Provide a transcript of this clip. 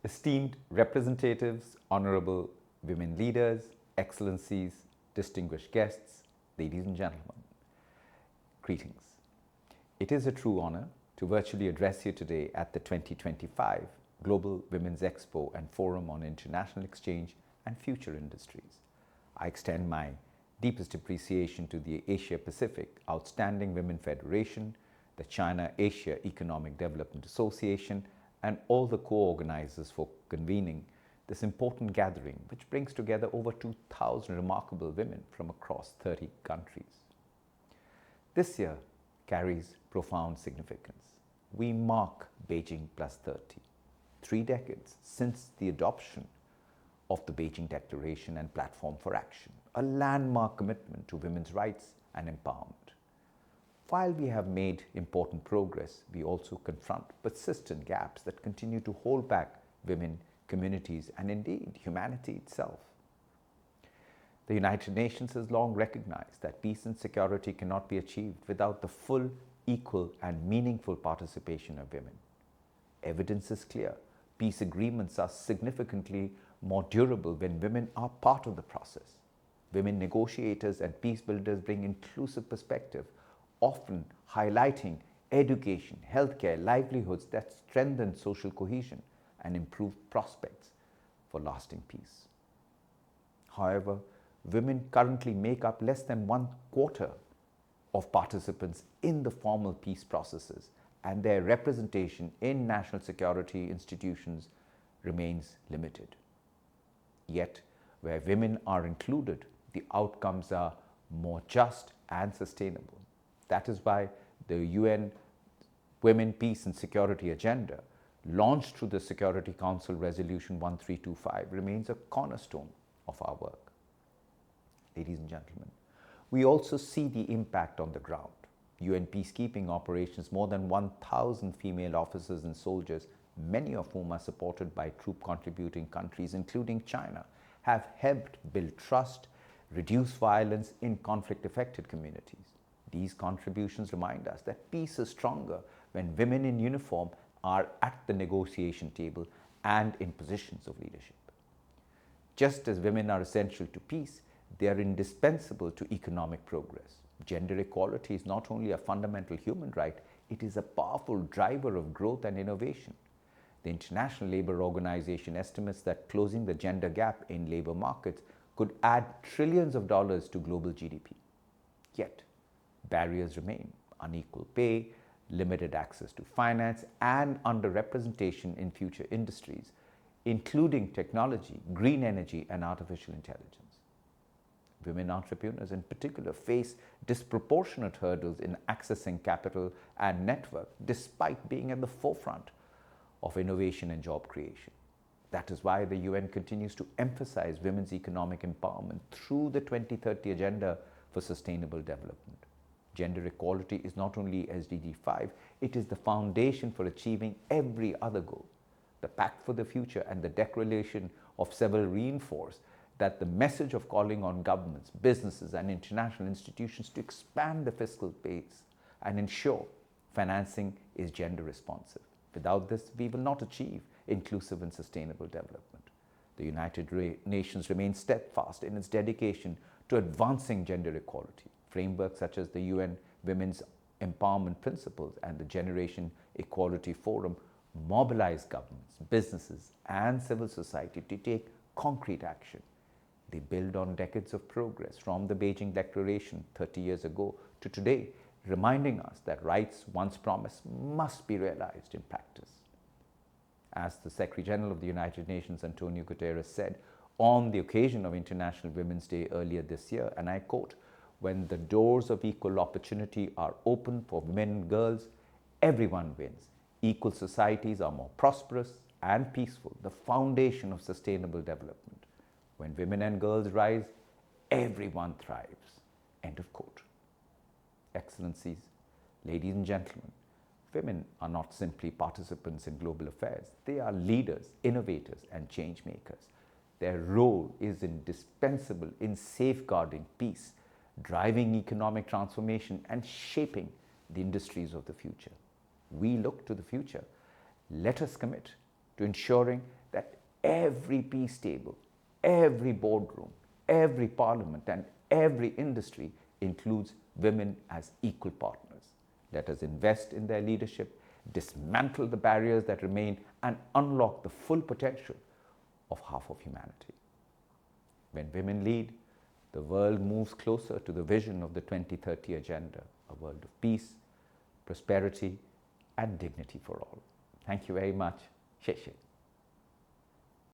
Esteemed representatives, honorable women leaders, excellencies, distinguished guests, ladies and gentlemen, greetings. It is a true honor to virtually address you today at the 2025 Global Women's Expo and Forum on International Exchange and Future Industries. I extend my deepest appreciation to the Asia Pacific Outstanding Women Federation, the China Asia Economic Development Association, and all the co-organizers for convening this important gathering, which brings together over 2,000 remarkable women from across 30 countries. This year carries profound significance. We mark Beijing Plus 30, 3 decades since the adoption of the Beijing Declaration and Platform for Action, a landmark commitment to women's rights and empowerment. While we have made important progress, we also confront persistent gaps that continue to hold back women, communities, and indeed humanity itself. The United Nations has long recognized that peace and security cannot be achieved without the full, equal, and meaningful participation of women. Evidence is clear. Peace agreements are significantly more durable when women are part of the process. Women negotiators and peace builders bring inclusive perspective, often highlighting education, healthcare, livelihoods that strengthen social cohesion and improve prospects for lasting peace. However, women currently make up less than 1/4 of participants in the formal peace processes, and their representation in national security institutions remains limited. Yet, where women are included, the outcomes are more just and sustainable. That is why the UN Women, Peace and Security Agenda, launched through the Security Council Resolution 1325, remains a cornerstone of our work. Ladies and gentlemen, we also see the impact on the ground. UN peacekeeping operations, more than 1,000 female officers and soldiers, many of whom are supported by troop contributing countries, including China, have helped build trust, reduce violence in conflict-affected communities. These contributions remind us that peace is stronger when women in uniform are at the negotiation table and in positions of leadership. Just as women are essential to peace, they are indispensable to economic progress. Gender equality is not only a fundamental human right, it is a powerful driver of growth and innovation. The International Labour Organization estimates that closing the gender gap in labour markets could add trillions of dollars to global GDP. Yet, barriers remain: unequal pay, limited access to finance, and underrepresentation in future industries, including technology, green energy, and artificial intelligence. Women entrepreneurs in particular face disproportionate hurdles in accessing capital and network, despite being at the forefront of innovation and job creation. That is why the UN continues to emphasize women's economic empowerment through the 2030 Agenda for Sustainable Development. Gender equality is not only SDG 5, it is the foundation for achieving every other goal. The Pact for the Future and the Declaration of Several reinforce that the message of calling on governments, businesses, and international institutions to expand the fiscal base and ensure financing is gender responsive. Without this, we will not achieve inclusive and sustainable development. The United Nations remains steadfast in its dedication to advancing gender equality. Frameworks such as the UN Women's Empowerment Principles and the Generation Equality Forum mobilize governments, businesses, and civil society to take concrete action. They build on decades of progress from the Beijing Declaration 30 years ago to today, reminding us that rights once promised must be realized in practice. As the Secretary General of the United Nations, Antonio Guterres, said on the occasion of International Women's Day earlier this year, and I quote, "When the doors of equal opportunity are open for women and girls, everyone wins. Equal societies are more prosperous and peaceful, the foundation of sustainable development. When women and girls rise, everyone thrives." End of quote. Excellencies, ladies and gentlemen, women are not simply participants in global affairs. They are leaders, innovators, and change makers. Their role is indispensable in safeguarding peace, driving economic transformation, and shaping the industries of the future. We look to the future. Let us commit to ensuring that every peace table, every boardroom, every parliament, and every industry includes women as equal partners. Let us invest in their leadership, dismantle the barriers that remain, and unlock the full potential of half of humanity. When women lead, the world moves closer to the vision of the 2030 Agenda, a world of peace, prosperity, and dignity for all. Thank you very much. 谢谢。